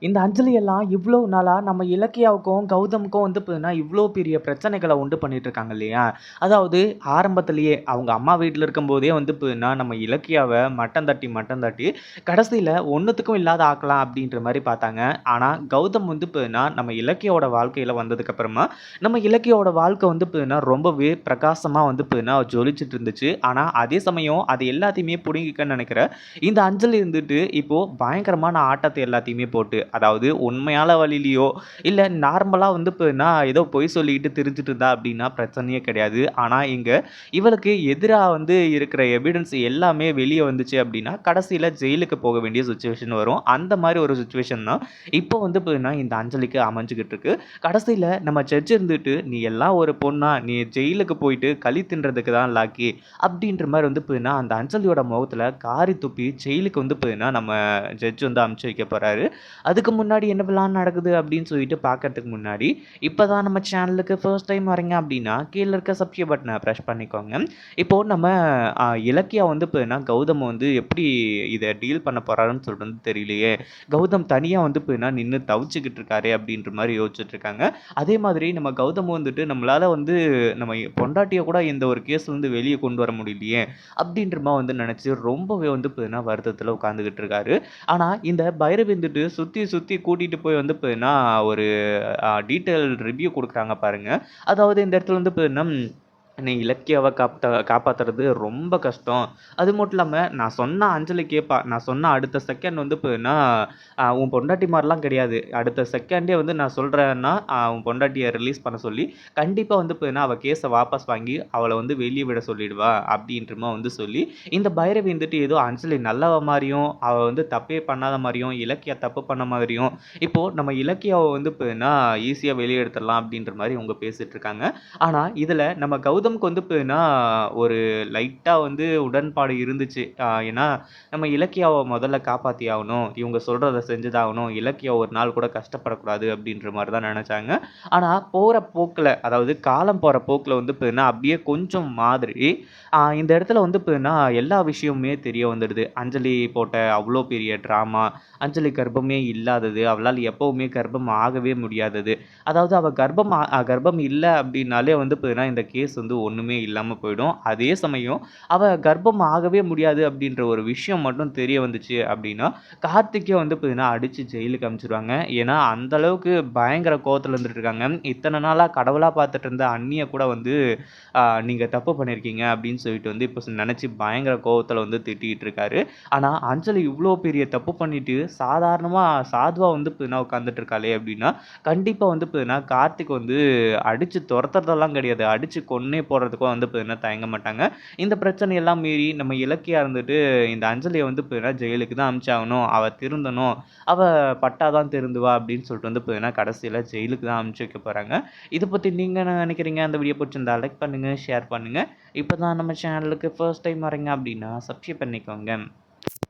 இந்த அஞ்சலி எல்லாம் இவ்ளோ நாளா நம்ம இலக்கியாவுக்கும், கௌதமுக்கும் வந்து பார்த்தீங்கன்னா, இவ்ளோ பெரிய பிரச்சனைகள உண்டு பண்ணிட்டு இருக்காங்க இல்லையா? அதாவது ஆரம்பத்திலேயே அவங்க அம்மா வீட்ல இருக்கும்போதே வந்து பார்த்தீங்கன்னா, நம்ம இலக்கியாவ மட்டம் தட்டி கடைசியில ஒண்ணுத்துக்கும் இல்லாத ஆக்கலாம் அப்படின்ற மாரி பார்த்தாங்க. ஆனா, கௌதம் வந்து பார்த்தீங்கன்னா, நம்ம இலக்கியாவோட வாழ்க்கையில வந்ததுக்கப்புறமா, நம்ம இலக்கியாவோட வாழ்க்கை வந்து பார்த்தீங்கன்னா, ரொம்பவே பிரகாசமா வந்து பார்த்தீங்கன்னா, ஜொலிச்சுட்டு இருந்துச்சு. ஆனா, அதே சமயம் அது எல்லாத்தையுமே புடுங்கிக்கன்னு நெனைக்கிற இந்த அஞ்சலி இருந்துட்டு இப்போ பயங்கரமான ஆட்டத்த எல்லாத்தையுமே போட்டு, அதாவது உண்மையான வழியிலயோ, இல்ல நார்மலா வந்து நான் ஏதோ பொய் சொல்லிக்கிட்டு திரிஞ்சுட்டு இருந்தா அப்டின்னா பிரச்சனையே கிடையாது. ஆனா இங்க இவளுக்கு எதிரா வந்து இருக்கிற எவிடன்ஸ் எல்லாமே வெளிய வந்துச்சு அப்டின்னா, கடைசியில ஜெயிலுக்கு போக வேண்டிய சிச்சுவேஷன் வரும். அந்த மாரி ஒரு சிச்சுவேஷன் தான் இப்போ வந்து இந்த அஞ்சலிக்கு அமைஞ்சுகிட்டு இருக்கு. கடைசியில நம்ம ஜட்ஜ் இருந்துட்டு, "நீ எல்லாம் ஒரு பொண்ணா? நீ ஜெயிலுக்கு போயிட்டு களி தின்றதுக்கு தான் லாக்கி" அப்டின்ற மாரி வந்து அந்த அஞ்சலியோட முகத்துல காரி துப்பி ஜெயிலுக்கு வந்து நம்ம ஜட்ஜ் வந்து அனுப்பிச்சு வைக்க போறாரு. அதுக்கு முன்னாடி என்னவெல்லாம் நடக்குது அப்படின்னு சொல்லிட்டு பார்க்கறதுக்கு முன்னாடி, இப்பதான் நம்ம சேனலுக்கு ஃபர்ஸ்ட் டைம் வரீங்க அப்படின்னா, கீழ இருக்க சப்ஸ்கிரைப் பட்டன பிரஸ் பண்ணிக்கோங்க. இப்போ நம்ம இலக்கியா வந்து கௌதம் வந்து எப்படி இத டீல் பண்ண போறாருன்னு சொல்லிட்டு வந்து தெரியலையே. கௌதம் தனியா வந்து நின்னு தவிச்சுக்கிட்டு இருக்காரே அப்படின்ற மாரி யோசிச்சுட்டு இருக்காங்க. அதே மாதிரி நம்ம கௌதம் வந்துட்டு நம்மளால வந்து நம்ம பொண்டாட்டிய கூட இந்த ஒரு கேஸ்ல இருந்து வெளிய கொண்டு வர முடியலையே. அப்படின்ற மாரி வந்து நெனச்சு ரொம்பவே வந்து பார்த்தீங்கன்னா, வருத்தத்தில உட்கார்ந்துகிட்டு இருக்காரு. ஆனா, இந்த பைரவி வந்துட்டு சுத்தி, சுத்தி கூட்டிட்டு போய் வந்து பார்த்தீங்கன்னா, ஒரு டீட்டெயில் ரிவ்யூ குடுக்குறாங்க பாருங்க. அதாவது இந்த இடத்துல வந்து பார்த்தீங்கன்னா நீ இலக்கியாவ காப்பாத்துறது ரொம்ப கஷ்டம். அது மட்டும் இல்லாம நான் சொன்னா அஞ்சலி கேட்பா. நான் சொன்ன அடுத்த செகண்ட் வந்து பார்த்தீங்கன்னா, உன் பொண்டாட்டி மாரிலாம் கிடையாது. அடுத்த செகண்டே வந்து நான் சொல்றேன்னா, உன் பொண்டாட்டிய ரிலீஸ் பண்ண சொல்லி, கண்டிப்பா வந்து பார்த்தீங்கன்னா, அவ கேஸ வாபஸ் வாங்கி அவள வந்து வெளிய விட சொல்லிடுவா. அப்படின்ற மாரி வந்து சொல்லி, இந்த பைரவி வந்துட்டு ஏதோ அஞ்சலி நல்லவ மாரியும், அவ வந்து தப்பே பண்ணாத மாரியும், இலக்கியா தப்பு பண்ண மாதிரியும், இப்போ நம்ம இலக்கியாவ வந்து பார்த்தீங்கன்னா, ஈஸியா வெளிய எடுத்துடலாம் அப்படின்ற மாரி இவங்க பேசிட்டு இருக்காங்க. ஆனா, இதுல நம்ம கௌதம்க்கு வந்து பார்த்தீங்கன்னா, ஒரு லைட்டா வந்து உடன்பாடு இருந்துச்சு. ஏன்னா, நம்ம இலக்கியாவ முதல்ல காப்பாத்தி ஆவணும். இவங்க சொல்றத செஞ்சு தான் ஆகணும். இலக்கியா ஒரு நாள் கூட கஷ்டப்படக்கூடாது அப்படின்ற மாரி தான் நெனச்சாங்க. ஆனா, போற போக்குல, அதாவது காலம் போற போக்குல வந்து பார்த்தீங்கன்னா, அப்படியே கொஞ்சம் மாதிரி, இந்த இடத்துல வந்து பார்த்தீங்கன்னா, எல்லா விஷயமுமே தெரிய வந்துடுது. அஞ்சலி போட்ட அவ்ளோ பெரிய ட்ராமா, அஞ்சலி கர்ப்பமே இல்லாதது, அவளால எப்பவுமே கர்ப்பம் ஆகவே முடியாதது. அதாவது அவ கர்ப்பம் இல்ல அப்டின்னாலே வந்து பார்த்தீங்கன்னா, இந்த கேஸ் வந்து ஒண்ணுமே இல்லாம போயிடும். அதே சமயம் அவ கர்ப்பம் ஆகவே முடியாது அப்டின்ற ஒரு விஷயம் மட்டும் தெரிய வந்துச்சு அப்டின்னா, கார்த்திக்க வந்து பார்த்தீங்கன்னா, அடிச்சு ஜெயிலுக்கு அனுப்பிச்சுருவாங்க. ஏன்னா, அந்த அளவுக்கு பயங்கர கோவத்துல இருந்துட்டு இருக்காங்க. இத்தன நாளா கடவுளா பார்த்துட்டு இருந்த அண்ணிய கூட வந்து நீங்க தப்பு பண்ணியிருக்கீங்க அப்டின்னு சொல்லிட்டு வந்து இப்ப நெனச்சு பயங்கர கோவத்துல வந்து திட்டிட்டு இருக்காரு. ஆனா, அஞ்சலி இவ்ளோ பெரிய தப்பு பண்ணிட்டு சாதாரணமா சாதுவா வந்து பார்த்தீங்கன்னா, உட்கார்ந்துட்டு இருக்காளே அப்டின்னா, கண்டிப்பா வந்து பார்த்தீங்கன்னா, கார்த்திக் வந்து அடிச்சு தொரத்துறதெல்லாம் கிடையாது. அடிச்சு கொன்னே போடுறதுக்கும் வந்து பார்த்தீங்கன்னா தயங்க மாட்டாங்க. இந்த பிரச்சனையெல்லாம் மீறி நம்ம இலக்கியா இருந்துட்டு இந்த அஞ்சலிய வந்து பார்த்தீங்கன்னா ஜெயிலுக்கு தான் அனுப்பிச்சாகணும். அவ திருந்தணும். அவ பட்டா தான் திருந்துவா அப்படின்னு சொல்லிட்டு வந்து பார்த்தீங்கன்னா, கடைசியில ஜெயிலுக்கு தான் அனுப்பிச்சு வைக்க போறாங்க. இத பத்தி நீங்க என்ன நினைக்கிறீங்க? அந்த வீடியோ பிடிச்சிருந்தா லைக் பண்ணுங்க, ஷேர் பண்ணுங்க. இப்ப தான் நம்ம சேனலுக்கு ஃபர்ஸ்ட் டைம் வரீங்க அப்படின்னா சப்ஸ்கிரைப் பண்ணிக்கோங்க.